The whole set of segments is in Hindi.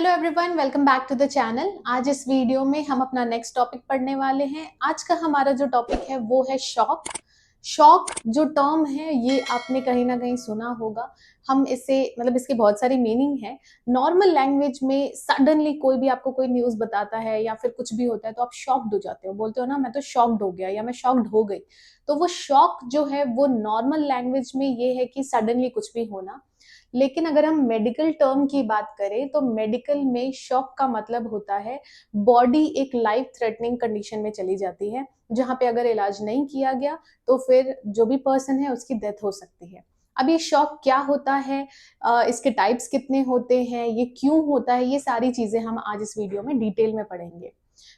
Hello everyone, welcome back to the channel. आज इस वीडियो में हम अपना नेक्स्ट टॉपिक पढ़ने वाले हैं। आज का हमारा जो टॉपिक है वो है शॉक। शॉक जो टर्म है ये आपने कहीं ना कहीं सुना होगा। हम इसे इसकी बहुत सारी मीनिंग है। नॉर्मल लैंग्वेज में सडनली कोई भी आपको कोई न्यूज़ बताता है या फिर कुछ भी होता है तो आप शॉक्ड हो जाते हो, बोलते हो ना मैं तो शॉक्ड हो गया या मैं शॉक्ड हो गई। तो वो शॉक जो है वो नॉर्मल लैंग्वेज में ये है कि सडनली कुछ भी होना। लेकिन अगर हम मेडिकल टर्म की बात करें तो मेडिकल में शॉक का मतलब होता है बॉडी एक लाइफ थ्रेटनिंग कंडीशन में चली जाती है, जहां पे अगर इलाज नहीं किया गया तो फिर जो भी पर्सन है उसकी डेथ हो सकती है। अब ये शॉक क्या होता है, इसके टाइप्स कितने होते हैं, ये क्यों होता है, ये सारी चीजें हम आज इस वीडियो में डिटेल में पढ़ेंगे।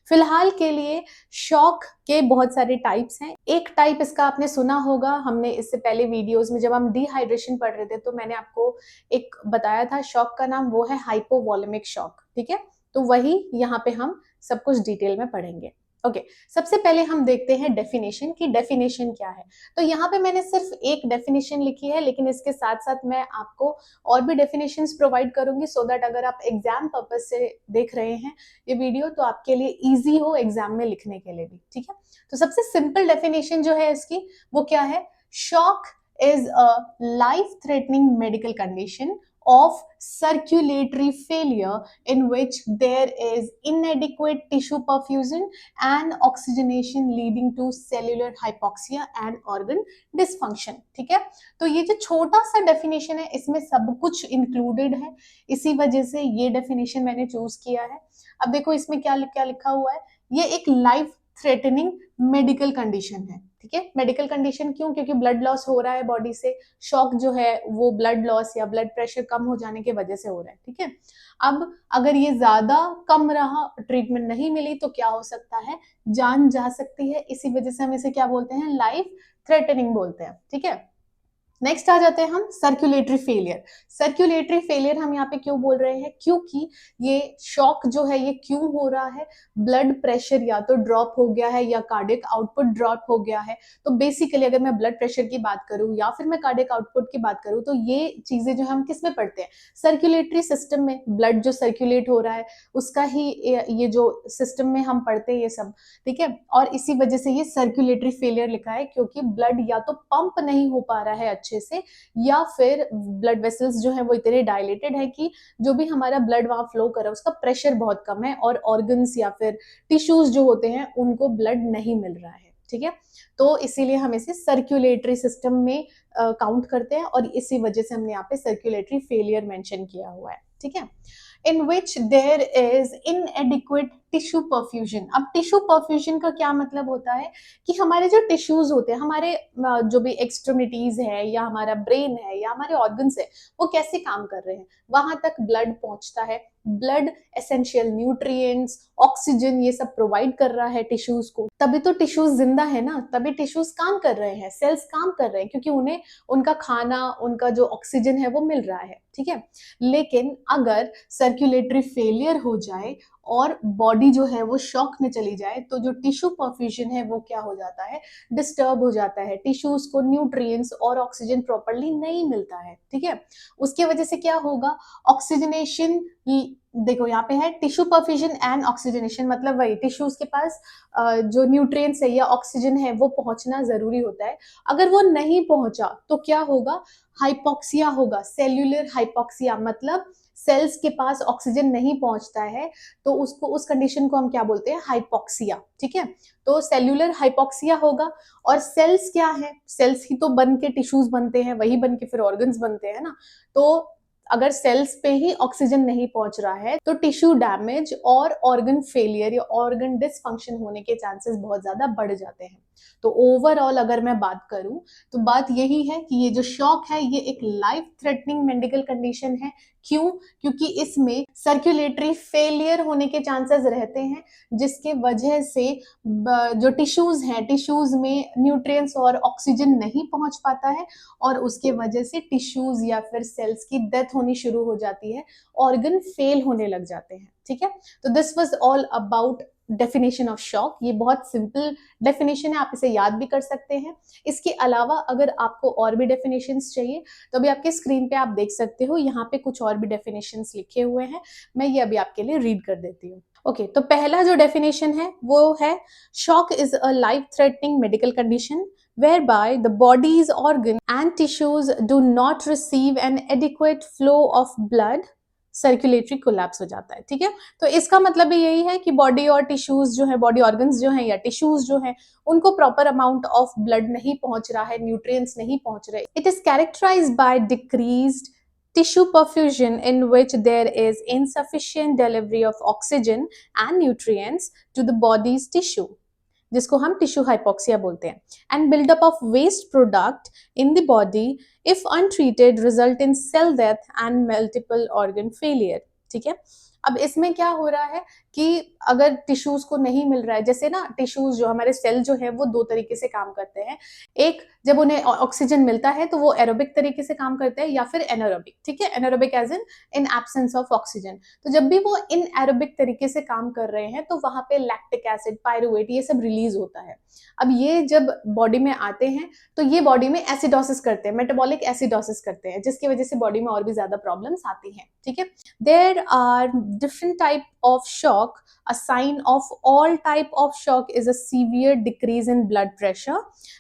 फिलहाल के लिए शॉक के बहुत सारे टाइप्स हैं। एक टाइप इसका आपने सुना होगा, हमने इससे पहले वीडियोस में जब हम डिहाइड्रेशन पढ़ रहे थे तो मैंने आपको एक बताया था शॉक का नाम, वो है हाइपोवॉलेमिक शॉक। ठीक है, तो वही यहाँ पे हम सब कुछ डिटेल में पढ़ेंगे। ओके, सबसे पहले हम देखते हैं डेफिनेशन की डेफिनेशन क्या है। तो यहाँ पे मैंने सिर्फ एक डेफिनेशन लिखी है, लेकिन इसके साथ साथ मैं आपको और भी डेफिनेशंस प्रोवाइड करूंगी सो दैट अगर आप एग्जाम पर्पज से देख रहे हैं ये वीडियो तो आपके लिए इजी हो एग्जाम में लिखने के लिए भी। ठीक है, तो सबसे सिंपल डेफिनेशन जो है इसकी वो क्या है? Shock is a life threatening medical condition of circulatory failure in which there is inadequate tissue perfusion and oxygenation leading to cellular hypoxia and organ dysfunction। ठीक है, तो ये जो छोटा सा डेफिनेशन है इसमें सब कुछ इंक्लूडेड है, इसी वजह से ये डेफिनेशन मैंने चूज किया है। अब देखो इसमें क्या क्या लिखा हुआ है, ये एक लाइफ थ्रेटनिंग मेडिकल कंडीशन है। ठीक है, मेडिकल कंडीशन क्यों? क्योंकि ब्लड लॉस हो रहा है बॉडी से। शॉक जो है वो ब्लड लॉस या ब्लड प्रेशर कम हो जाने की वजह से हो रहा है। ठीक है, अब अगर ये ज्यादा कम रहा, ट्रीटमेंट नहीं मिली तो क्या हो सकता है? जान जा सकती है। इसी वजह से हम इसे क्या बोलते हैं? लाइफ थ्रेटनिंग बोलते हैं। ठीक है, नेक्स्ट आ जाते हैं हम सर्कुलेटरी फेलियर। सर्कुलेटरी फेलियर हम यहाँ पे क्यों बोल रहे हैं? क्योंकि ये शॉक जो है ये क्यों हो रहा है? ब्लड प्रेशर या तो ड्रॉप हो गया है या कार्डियक आउटपुट ड्रॉप हो गया है। तो बेसिकली अगर मैं ब्लड प्रेशर की बात करूं या फिर मैं कार्डियक आउटपुट की बात करूं तो ये चीजें जो हम किस में पढ़ते हैं? सर्कुलेटरी सिस्टम में। ब्लड जो सर्कुलेट हो रहा है उसका ही ये जो सिस्टम में हम पढ़ते हैं ये सब। ठीक है, और इसी वजह से ये सर्कुलेटरी फेलियर लिखा है क्योंकि ब्लड या तो पंप नहीं हो पा रहा है अच्छे से या फिर ब्लड वेसल्स जो है वो इतने डायलेटेड है कि जो भी हमारा ब्लड वहां फ्लो कर रहा है उसका प्रेशर बहुत कम है और ऑर्गन्स या फिर टिश्यूज जो होते हैं उनको ब्लड नहीं मिल रहा है। ठीक है, तो इसीलिए हम इसे सर्कुलेटरी सिस्टम में काउंट करते हैं और इसी वजह से हमने यहाँ पे सर्कुलेटरी फेलियर मेंशन किया हुआ है। ठीक है, in which there is inadequate tissue perfusion. अब टिश्यू परफ्यूजन का क्या मतलब होता है कि हमारे जो टिश्यूज होते हैं, हमारे जो भी एक्सट्रीमिटीज है या हमारा ब्रेन है या हमारे ऑर्गन्स है वो कैसे काम कर रहे हैं, वहां तक ब्लड पहुंचता है। ब्लड एसेंशियल न्यूट्रिएंट्स, ऑक्सीजन ये सब प्रोवाइड कर रहा है टिश्यूज को, तभी तो टिश्यूज जिंदा है ना, तभी टिश्यूज काम कर रहे हैं, सेल्स काम कर रहे हैं क्योंकि उन्हें उनका खाना, उनका जो ऑक्सीजन है वो मिल रहा है। ठीक है, लेकिन अगर सर्कुलेटरी फेलियर हो जाए और बॉडी जो है वो शॉक में चली जाए तो जो टिश्यू परफ्यूजन है वो क्या हो जाता है? डिस्टर्ब हो जाता है। टिश्यूज को न्यूट्रिएंट्स और ऑक्सीजन प्रॉपर्ली नहीं मिलता है। ठीक है, उसकी वजह से क्या होगा? ऑक्सीजनेशन, देखो यहाँ पे है टिश्यू परफ्यूजन एंड ऑक्सीजनेशन, मतलब वही टिश्यूज के पास जो न्यूट्रिएंट्स है या ऑक्सीजन है वो पहुंचना जरूरी होता है। अगर वो नहीं पहुंचा तो क्या होगा? हाइपोक्सिया होगा, सेल्यूलर हाइपोक्सिया, मतलब सेल्स के पास ऑक्सीजन नहीं पहुंचता है तो उसको, उस कंडीशन को हम क्या बोलते हैं? हाइपोक्सिया। ठीक है, तो सेल्यूलर हाइपोक्सिया होगा। और सेल्स क्या है? सेल्स ही तो बन के टिश्यूज बनते हैं, वही बन के फिर ऑर्गन्स बनते हैं ना। तो अगर सेल्स पे ही ऑक्सीजन नहीं पहुंच रहा है तो टिश्यू डैमेज और ऑर्गन फेलियर या ऑर्गन डिसफंक्शन होने के चांसेस बहुत ज्यादा बढ़ जाते हैं। तो ओवरऑल अगर मैं बात करूं तो बात यही है कि ये जो शॉक है ये एक लाइफ थ्रेटनिंग मेडिकल कंडीशन है। क्यों? क्योंकि इसमें सर्कुलेटरी फेलियर होने के चांसेस रहते हैं जिसके वजह से जो टिश्यूज हैं, टिश्यूज में न्यूट्रिएंट्स और ऑक्सीजन नहीं पहुंच पाता है और उसके वजह से टिश्यूज या फिर सेल्स की डेथ होनी शुरू हो जाती है, ऑर्गन फेल होने लग जाते हैं। ठीक है, तो this was all about definition of shock. ये बहुत सिंपल डेफिनेशन है, आप इसे याद भी कर सकते हैं। इसके अलावा अगर आपको और भी डेफिनेशंस चाहिए तो अभी आपके स्क्रीन पे आप देख सकते हो, यहाँ पे कुछ और भी डेफिनेशंस लिखे हुए हैं, मैं ये अभी आपके लिए रीड कर देती हूँ। ओके, तो पहला जो डेफिनेशन है वो है shock is a life threatening medical condition whereby the body's organ and tissues do not receive an adequate flow of blood, circulatory collapse हो जाता है। ठीक है, तो इसका मतलब भी यही है कि बॉडी और टिश्यूज जो है, बॉडी ऑर्गन्स जो है या टिश्यूज जो है, उनको प्रॉपर अमाउंट ऑफ ब्लड नहीं पहुंच रहा है, न्यूट्रिएंट्स नहीं पहुंच रहे। It is characterized by decreased tissue perfusion in which there is insufficient delivery of oxygen and nutrients to the body's tissue, जिसको हम टिश्यू हाइपोक्सिया बोलते हैं, and buildup of waste product in the body if untreated result in cell death and multiple organ failure. ठीक है, अब इसमें क्या हो रहा है कि अगर टिश्यूज को नहीं मिल रहा है, जैसे ना टिश्यूज जो हमारे सेल जो है वो दो तरीके से काम करते हैं। एक, जब उन्हें ऑक्सीजन मिलता है तो वो एरोबिक तरीके से काम करते हैं या फिर एनारोबिक। ठीक है, anaerobic as in absence of oxygen. तो जब भी वो इन एरोबिक तरीके से काम कर रहे हैं तो वहां पे लैक्टिक एसिड, पायरुवेट, ये सब रिलीज होता है। अब ये जब बॉडी में आते हैं तो ये बॉडी में एसिडोसिस करते हैं, मेटाबॉलिक एसिडोसिस करते हैं, जिसकी वजह से बॉडी में और भी ज्यादा प्रॉब्लम्स आती हैं। ठीक है, there are different type of shock. A sign of all type of shock is a severe decrease in blood pressure.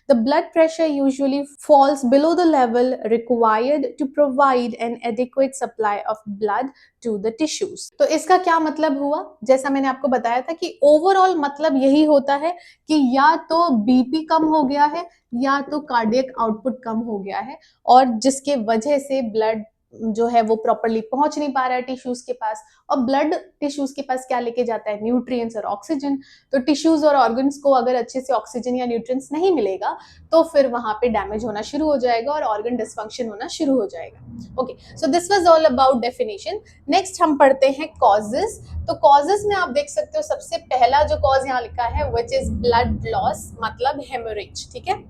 The blood pressure usually falls below the level required to provide an adequate supply of blood to the tissues. तो इसका क्या मतलब हुआ? जैसा मैंने आपको बताया था कि ओवरऑल मतलब यही होता है कि या तो बीपी कम हो गया है या तो कार्डियक आउटपुट कम हो गया है, और जिसके वजह से ब्लड जो है वो प्रॉपरली पहुंच नहीं पा रहा है टिश्यूज के पास। और ब्लड टिश्यूज के पास क्या लेके जाता है? न्यूट्रिएंट्स और ऑक्सीजन। तो टिश्यूज और ऑर्गन्स को अगर अच्छे से ऑक्सीजन या न्यूट्रिएंट्स नहीं मिलेगा तो फिर वहां पे डैमेज होना शुरू हो जाएगा और ऑर्गन डिसफंक्शन होना शुरू हो जाएगा। Okay, so this was all about definition. Next हम पढ़ते हैं कॉजेस। तो कॉजेस में आप देख सकते हो सबसे पहला जो कॉज यहाँ लिखा है व्हिच इज ब्लड लॉस, मतलब हेमोरेज। ठीक है,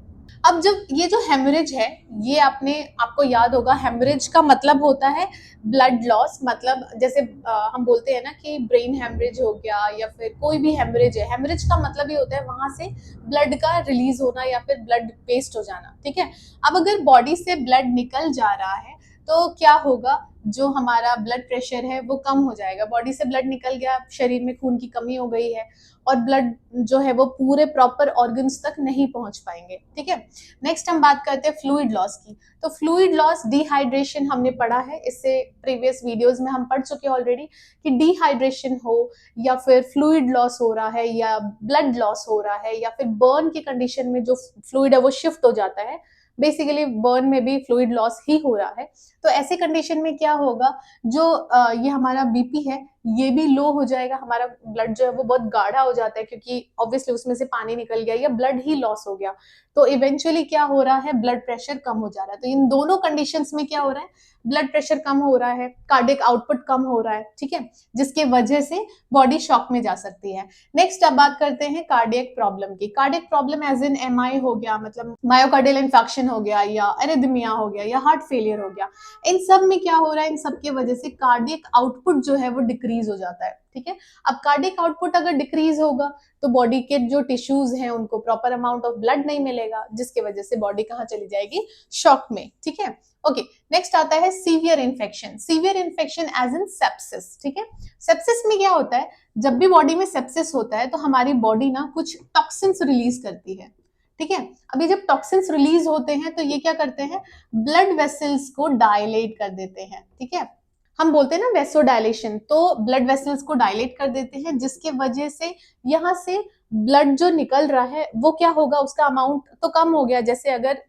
अब जब ये जो हेमरेज है, ये आपको याद होगा, हेमरेज का मतलब होता है ब्लड लॉस। मतलब जैसे हम बोलते हैं ना कि ब्रेन हेमरेज हो गया या फिर कोई भी हेमरेज है, हेमरेज का मतलब ये होता है वहां से ब्लड का रिलीज होना या फिर ब्लड वेस्ट हो जाना। ठीक है, अब अगर बॉडी से ब्लड निकल जा रहा है तो क्या होगा? जो हमारा ब्लड प्रेशर है वो कम हो जाएगा। बॉडी से ब्लड निकल गया, शरीर में खून की कमी हो गई है और ब्लड जो है वो पूरे प्रॉपर ऑर्गन्स तक नहीं पहुंच पाएंगे। ठीक है, नेक्स्ट हम बात करते हैं फ्लूइड लॉस की। तो फ्लूइड लॉस, डिहाइड्रेशन हमने पढ़ा है, इससे प्रीवियस वीडियोस में हम पढ़ चुके हैं ऑलरेडी कि डिहाइड्रेशन हो या फिर फ्लूइड लॉस हो रहा है या ब्लड लॉस हो रहा है या फिर बर्न की कंडीशन में जो फ्लूइड है वो शिफ्ट हो जाता है। बेसिकली बर्न में भी फ्लूइड लॉस ही हो रहा है। तो ऐसी कंडीशन में क्या होगा? जो ये हमारा बीपी है ये भी लो हो जाएगा, हमारा ब्लड जो है वो बहुत गाढ़ा हो जाता है क्योंकि ऑब्वियसली उसमें से पानी निकल गया या ब्लड ही लॉस हो गया। तो इवेंचुअली क्या हो रहा है? ब्लड प्रेशर कम हो जा रहा है। तो इन दोनों कंडीशंस में क्या हो रहा है? ब्लड प्रेशर कम हो रहा है, कार्डियक आउटपुट कम हो रहा है। ठीक है, जिसके वजह से बॉडी शॉक में जा सकती है। नेक्स्ट अब बात करते हैं कार्डियक प्रॉब्लम की। Cardiac problem as in MI हो गया, मतलब मायोकार्डियल इन्फेक्शन हो गया या एरिथमिया हो गया या हार्ट फेलियर हो गया। इन सब में क्या हो रहा है? इन सब के वजह से कार्डियक आउटपुट जो है वो डिक्रीज हो जाता है। ठीक है, अब कार्डियक आउटपुट अगर डिक्रीज होगा तो बॉडी के जो टिश्यूज हैं उनको प्रॉपर अमाउंट ऑफ ब्लड नहीं मिलेगा, जिसके वजह से बॉडी कहाँ चली जाएगी? शॉक में। ठीक है, ओके, नेक्स्ट आता है severe infection. Severe infection as in sepsis. ठीक है, सेप्सिस में क्या होता है? जब भी बॉडी में सेप्सिस होता है तो हमारी बॉडी ना कुछ टॉक्सिन्स रिलीज करती है। ठीक है, अभी जब टॉक्सिन्स रिलीज होते हैं तो ये क्या करते हैं? ब्लड वेसल्स को डायलेट कर देते हैं। ठीक है, हम बोलते हैं ना वेसो डायलेशन, तो ब्लड वेसल्स को डायलेट कर देते हैं, जिसके वजह से यहाँ से ब्लड जो निकल रहा है वो क्या होगा? उसका अमाउंट तो कम हो गया। जैसे अगर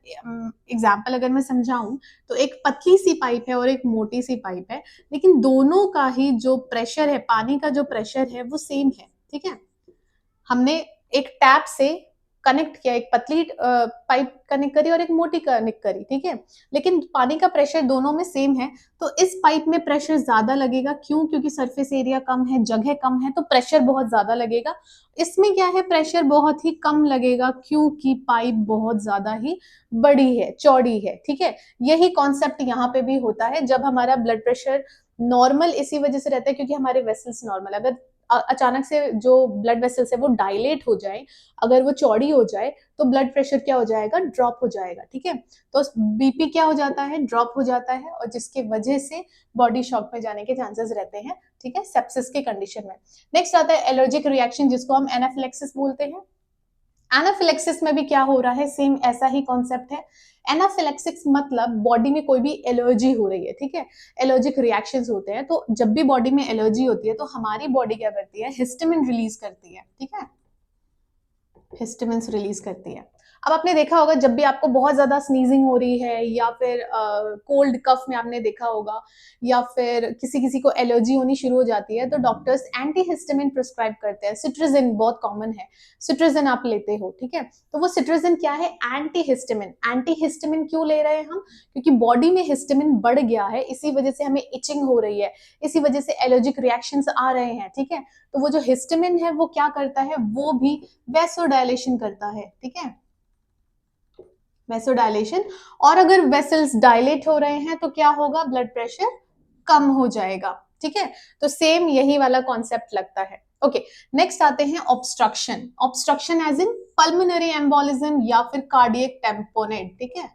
एग्जांपल अगर मैं समझाऊं तो एक पतली सी पाइप है और एक मोटी सी पाइप है, लेकिन दोनों का ही जो प्रेशर है, पानी का जो प्रेशर है वो सेम है। ठीक है, हमने एक टैप से कनेक्ट किया, एक पतली पाइप कनेक्ट करी और एक मोटी कनेक्ट करी। ठीक है, लेकिन पानी का प्रेशर दोनों में सेम है। तो इस पाइप में प्रेशर ज्यादा लगेगा, क्यों? क्योंकि सरफेस एरिया कम है, जगह कम है, तो प्रेशर बहुत ज्यादा लगेगा। इसमें क्या है? प्रेशर बहुत ही कम लगेगा क्योंकि पाइप बहुत ज्यादा ही बड़ी है, चौड़ी है। ठीक है, यही कॉन्सेप्ट यहाँ पे भी होता है। जब हमारा ब्लड प्रेशर नॉर्मल इसी वजह से रहता है क्योंकि हमारे वेसल्स नॉर्मल, अगर अचानक से जो ब्लड वेसल्स है वो डायलेट हो जाए, अगर वो चौड़ी हो जाए तो ब्लड प्रेशर क्या हो जाएगा, ड्रॉप हो जाएगा। ठीक है, तो बीपी क्या हो जाता है, ड्रॉप हो जाता है, और जिसके वजह से बॉडी शॉक में जाने के चांसेस रहते हैं। ठीक है, सेप्सिस के कंडीशन में। नेक्स्ट आता है एलर्जिक रिएक्शन, जिसको हम एनाफिलेक्सिस बोलते हैं। एनाफिलेक्सिस में भी क्या हो रहा है, सेम ऐसा ही कॉन्सेप्ट है। एनाफिलेक्सिस मतलब बॉडी में कोई भी एलर्जी हो रही है। ठीक है, एलर्जिक रिएक्शंस होते हैं, तो जब भी बॉडी में एलर्जी होती है तो हमारी बॉडी क्या करती है, हिस्टामिन रिलीज करती है। ठीक है, हिस्टामिन रिलीज करती है। अब आपने देखा होगा जब भी आपको बहुत ज्यादा स्नीजिंग हो रही है, या फिर कोल्ड कफ में आपने देखा होगा, या फिर किसी किसी को एलर्जी होनी शुरू हो जाती है, तो डॉक्टर्स एंटी हिस्टामिन प्रिस्क्राइब करते हैं। सिट्राजिन बहुत कॉमन है, सिट्राजिन आप लेते हो। ठीक है, तो वो सिट्राजिन क्या है, एंटी हिस्टामिन। एंटी हिस्टामिन क्यों ले रहे हैं हम, क्योंकि बॉडी में हिस्टामिन बढ़ गया है, इसी वजह से हमें इचिंग हो रही है, इसी वजह से एलर्जिक रिएक्शंस आ रहे हैं। ठीक है, तो वो जो हिस्टामिन है वो क्या करता है, वो भी वैसोडायलेशन करता है। ठीक है, वैसोडायलेशन, और अगर वेसल्स डायलेट हो रहे हैं तो क्या होगा, ब्लड प्रेशर कम हो जाएगा। ठीक है, तो सेम यही वाला कॉन्सेप्ट लगता है। ओके, नेक्स्ट आते हैं obstruction. Obstruction as in pulmonary embolism या फिर कार्डियक टेम्पोनेट। ठीक है,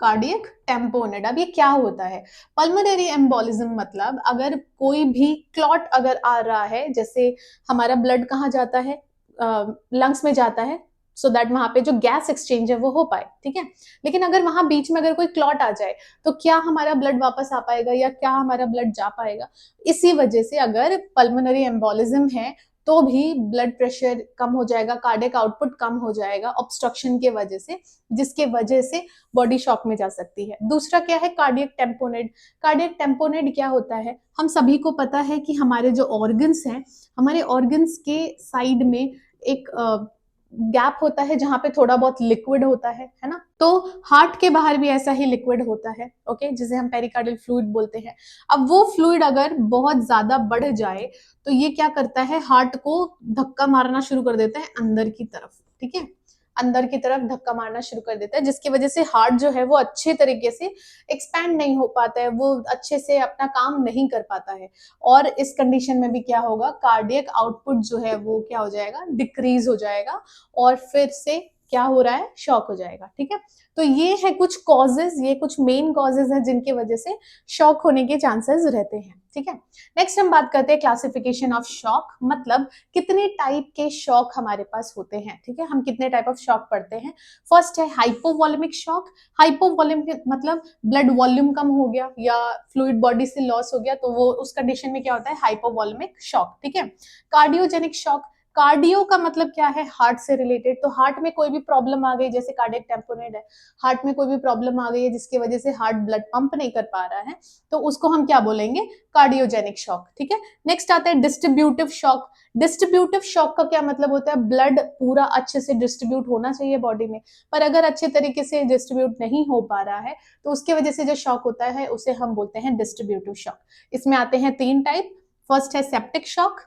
कार्डियक टेम्पोनेट। अब ये क्या होता है, पल्मोनरी एम्बोलिज्म मतलब अगर कोई भी क्लॉट अगर आ रहा है, जैसे हमारा ब्लड कहाँ जाता है, लंग्स में जाता है, सो दैट वहां पे जो गैस एक्सचेंज है वो हो पाए। ठीक है, लेकिन अगर वहां बीच में अगर कोई क्लॉट आ जाए तो क्या हमारा ब्लड वापस आ पाएगा, या क्या हमारा ब्लड जा पाएगा। इसी वजह से अगर पल्मोनरी एम्बोलिज्म है तो भी ब्लड प्रेशर कम हो जाएगा, कार्डियक आउटपुट कम हो जाएगा ऑब्स्ट्रक्शन के वजह से, जिसके वजह से बॉडी शॉक में जा सकती है। दूसरा क्या है, कार्डियक टेम्पोनेट। कार्डियक टेम्पोनेट क्या होता है, हम सभी को पता है कि हमारे जो ऑर्गन्स हैं, हमारे ऑर्गन्स के साइड में एक गैप होता है जहां पे थोड़ा बहुत लिक्विड होता है ना। तो हार्ट के बाहर भी ऐसा ही लिक्विड होता है, ओके, जिसे हम पेरिकार्डियल फ्लूइड बोलते हैं। अब वो फ्लूइड अगर बहुत ज्यादा बढ़ जाए तो ये क्या करता है, हार्ट को धक्का मारना शुरू कर देता है अंदर की तरफ। ठीक है, अंदर की तरफ धक्का मारना शुरू कर देता है, जिसकी वजह से हार्ट जो है वो अच्छे तरीके से एक्सपैंड नहीं हो पाता है, वो अच्छे से अपना काम नहीं कर पाता है, और इस कंडीशन में भी क्या होगा, कार्डियक आउटपुट जो है वो क्या हो जाएगा, डिक्रीज हो जाएगा, और फिर से क्या हो रहा है, शॉक हो जाएगा। ठीक है, तो ये है कुछ कॉजेज, ये कुछ मेन कॉजेज हैं जिनकी वजह से शॉक होने के चांसेस रहते हैं। ठीक है, नेक्स्ट हम बात करते हैं क्लासिफिकेशन ऑफ शॉक, मतलब कितने टाइप के शॉक हमारे पास होते हैं। ठीक है, हम कितने टाइप ऑफ शॉक पढ़ते हैं। फर्स्ट है हाइपोवॉल्यूमिक शॉक। हाइपोवॉल्यूमिक मतलब ब्लड वॉल्यूम कम हो गया या फ्लूइड बॉडी से लॉस हो गया, तो वो उस कंडीशन में क्या होता है, हाइपोवॉल्यूमिक शॉक। ठीक है, कार्डियोजेनिक शॉक। कार्डियो का मतलब क्या है, हार्ट से रिलेटेड, तो हार्ट में कोई भी प्रॉब्लम आ गई, जैसे कार्डियक टेम्पोनेट है, हार्ट में कोई भी प्रॉब्लम आ गई है जिसकी वजह से हार्ट ब्लड पंप नहीं कर पा रहा है, तो उसको हम क्या बोलेंगे, कार्डियोजेनिक शॉक। ठीक है, नेक्स्ट आता है डिस्ट्रीब्यूटिव शॉक। डिस्ट्रीब्यूटिव शॉक का क्या मतलब होता है, ब्लड पूरा अच्छे से डिस्ट्रीब्यूट होना चाहिए बॉडी में, पर अगर अच्छे तरीके से डिस्ट्रीब्यूट नहीं हो पा रहा है तो उसकी वजह से जो शॉक होता है उसे हम बोलते हैं डिस्ट्रीब्यूटिव शॉक। इसमें आते हैं 3 टाइप। फर्स्ट है सेप्टिक शॉक,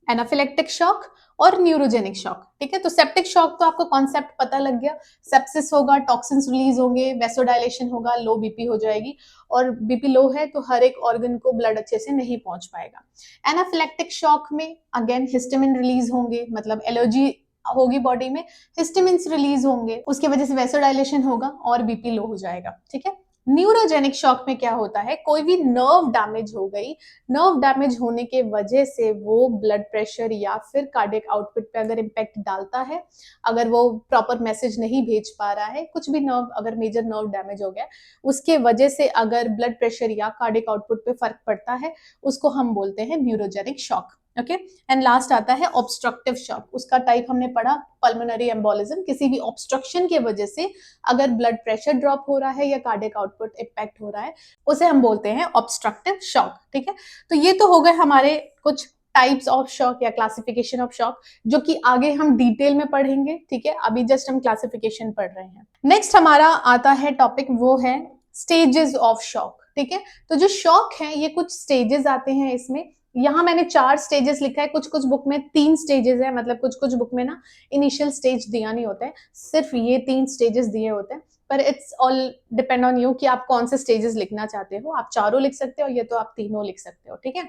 एनाफिलेक्टिक शॉक और न्यूरोजेनिक शॉक। ठीक है, तो सेप्टिक शॉक तो आपको कॉन्सेप्ट पता लग गया, सेप्सिस होगा, टॉक्सिन्स रिलीज होंगे, वैसोडायलेशन होगा, लो बीपी हो जाएगी, और बीपी लो है तो हर एक ऑर्गन को ब्लड अच्छे से नहीं पहुंच पाएगा। एनाफिलेक्टिक शॉक में अगेन हिस्टामिन रिलीज होंगे, मतलब एलर्जी होगी बॉडी में, हिस्टामिन्स रिलीज होंगे, उसकी वजह से वैसोडायलेशन होगा और बीपी लो हो जाएगा। ठीक है, न्यूरोजेनिक शॉक में क्या होता है, कोई भी नर्व डैमेज हो गई, नर्व डैमेज होने के वजह से वो ब्लड प्रेशर या फिर कार्डियक आउटपुट पे अगर इम्पैक्ट डालता है, अगर वो प्रॉपर मैसेज नहीं भेज पा रहा है, कुछ भी नर्व अगर मेजर नर्व डैमेज हो गया उसके वजह से अगर ब्लड प्रेशर या कार्डियक आउटपुट पे फर्क पड़ता है, उसको हम बोलते हैं neurogenic shock. Okay, and last आता है ऑब्स्ट्रक्टिव शॉक। उसका टाइप हमने पढ़ा, पल्मोनरी एम्बोलिज्म, किसी भी ऑब्स्ट्रक्शन की वजह से अगर ब्लड प्रेशर ड्रॉप हो रहा है या कार्डियक आउटपुट इम्पैक्ट हो रहा है, उसे हम बोलते हैं ऑब्स्ट्रक्टिव शॉक। ठीक है, तो ये तो हो गए हमारे कुछ टाइप्स ऑफ शॉक या क्लासिफिकेशन ऑफ शॉक, जो कि आगे हम डिटेल में पढ़ेंगे। ठीक है, अभी जस्ट हम क्लासिफिकेशन पढ़ रहे हैं। नेक्स्ट हमारा आता है टॉपिक, वो है स्टेजेस ऑफ शॉक। ठीक है, तो जो शॉक है ये कुछ स्टेजेस आते हैं इसमें, यहाँ मैंने 4 स्टेजेस लिखा है, कुछ कुछ बुक में 3 स्टेजेस है, मतलब कुछ कुछ बुक में ना इनिशियल स्टेज दिया नहीं होता है, सिर्फ ये 3 स्टेजेस दिए होते हैं। पर it's all depend on you कि आप कौन से स्टेजेस लिखना चाहते हो। आप चारों लिख सकते हो, ये तो आप तीनों लिख सकते हो, ठीक है।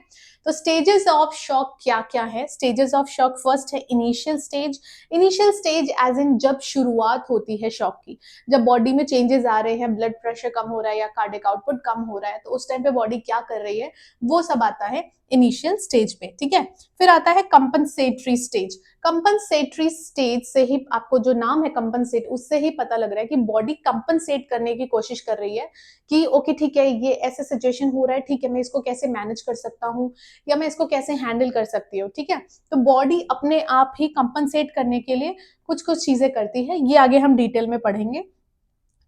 तो स्टेजेस ऑफ शॉक क्या क्या है? स्टेजेस ऑफ शॉक, फर्स्ट है initial stage. Initial stage as in जब शुरुआत होती है शॉक की, जब बॉडी में चेंजेस आ रहे हैं, ब्लड प्रेशर कम हो रहा है या कार्डियक आउटपुट कम हो रहा है, तो उस टाइम पे बॉडी क्या कर रही है, वो सब आता है इनिशियल स्टेज पे, ठीक है। फिर आता है कंपनसेटरी स्टेज। कंपनसेटरी स्टेज से ही आपको जो नाम है कंपनसेट, उससे ही पता लग रहा है कि बॉडी कंपनसेट करने की कोशिश कर रही है कि ओके ठीक है, ये ऐसे सिचुएशन हो रहा है, ठीक है, मैं इसको कैसे मैनेज कर सकता हूँ या मैं इसको कैसे हैंडल कर सकती हूँ, ठीक है। तो बॉडी अपने आप ही कंपनसेट करने के लिए कुछ कुछ चीजें करती है, ये आगे हम डिटेल में पढ़ेंगे।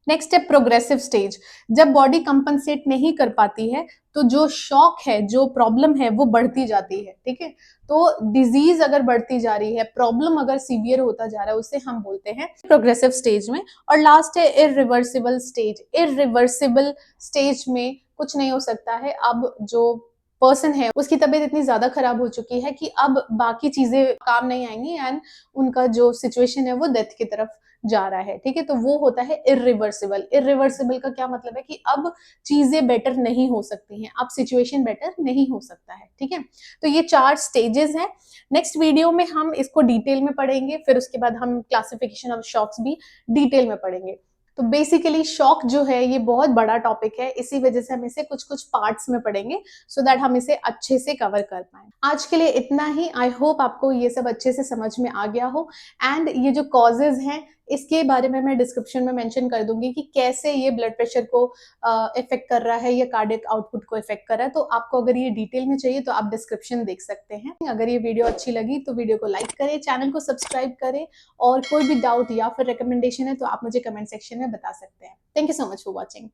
नेक्स्ट है प्रोग्रेसिव स्टेज। जब बॉडी कंपनसेट नहीं कर पाती है तो जो शॉक है, जो प्रॉब्लम है, वो बढ़ती जाती है, ठीक है। तो डिजीज अगर बढ़ती जा रही है, प्रॉब्लम अगर सीवियर होता जा रहा है, उसे हम बोलते हैं प्रोग्रेसिव स्टेज में। और लास्ट है इरिवर्सिबल स्टेज। इरिवर्सिबल स्टेज में कुछ नहीं हो सकता है, अब जो पर्सन है उसकी तबीयत इतनी ज्यादा खराब हो चुकी है कि अब बाकी चीजें काम नहीं आएंगी एंड उनका जो सिचुएशन है वो डेथ की तरफ जा रहा है, ठीक है। तो वो होता है इरिवर्सिबल। इरिवर्सिबल का क्या मतलब है कि अब चीजें बेटर नहीं हो सकती हैं, अब सिचुएशन बेटर नहीं हो सकता है, ठीक है। तो ये 4 स्टेजेस हैं। नेक्स्ट वीडियो में हम इसको डिटेल में पढ़ेंगे, फिर उसके बाद हम क्लासिफिकेशन ऑफ शॉक्स भी डिटेल में पढ़ेंगे। तो बेसिकली शॉक जो है ये बहुत बड़ा टॉपिक है, इसी वजह से हम इसे कुछ कुछ पार्ट्स में पढ़ेंगे सो दैट हम इसे अच्छे से कवर कर पाए। आज के लिए इतना ही। आई होप आपको ये सब अच्छे से समझ में आ गया हो। एंड ये जो कॉजेज हैं इसके बारे में मैं डिस्क्रिप्शन में मेंशन कर दूंगी कि कैसे ये ब्लड प्रेशर को इफेक्ट कर रहा है या कार्डियक आउटपुट को इफेक्ट कर रहा है। तो आपको अगर ये डिटेल में चाहिए तो आप डिस्क्रिप्शन देख सकते हैं। अगर ये वीडियो अच्छी लगी तो वीडियो को लाइक करें, चैनल को सब्सक्राइब करें, और कोई भी डाउट या फिर रिकमेंडेशन है तो आप मुझे कमेंट सेक्शन में बता सकते हैं। Thank you so much for watching.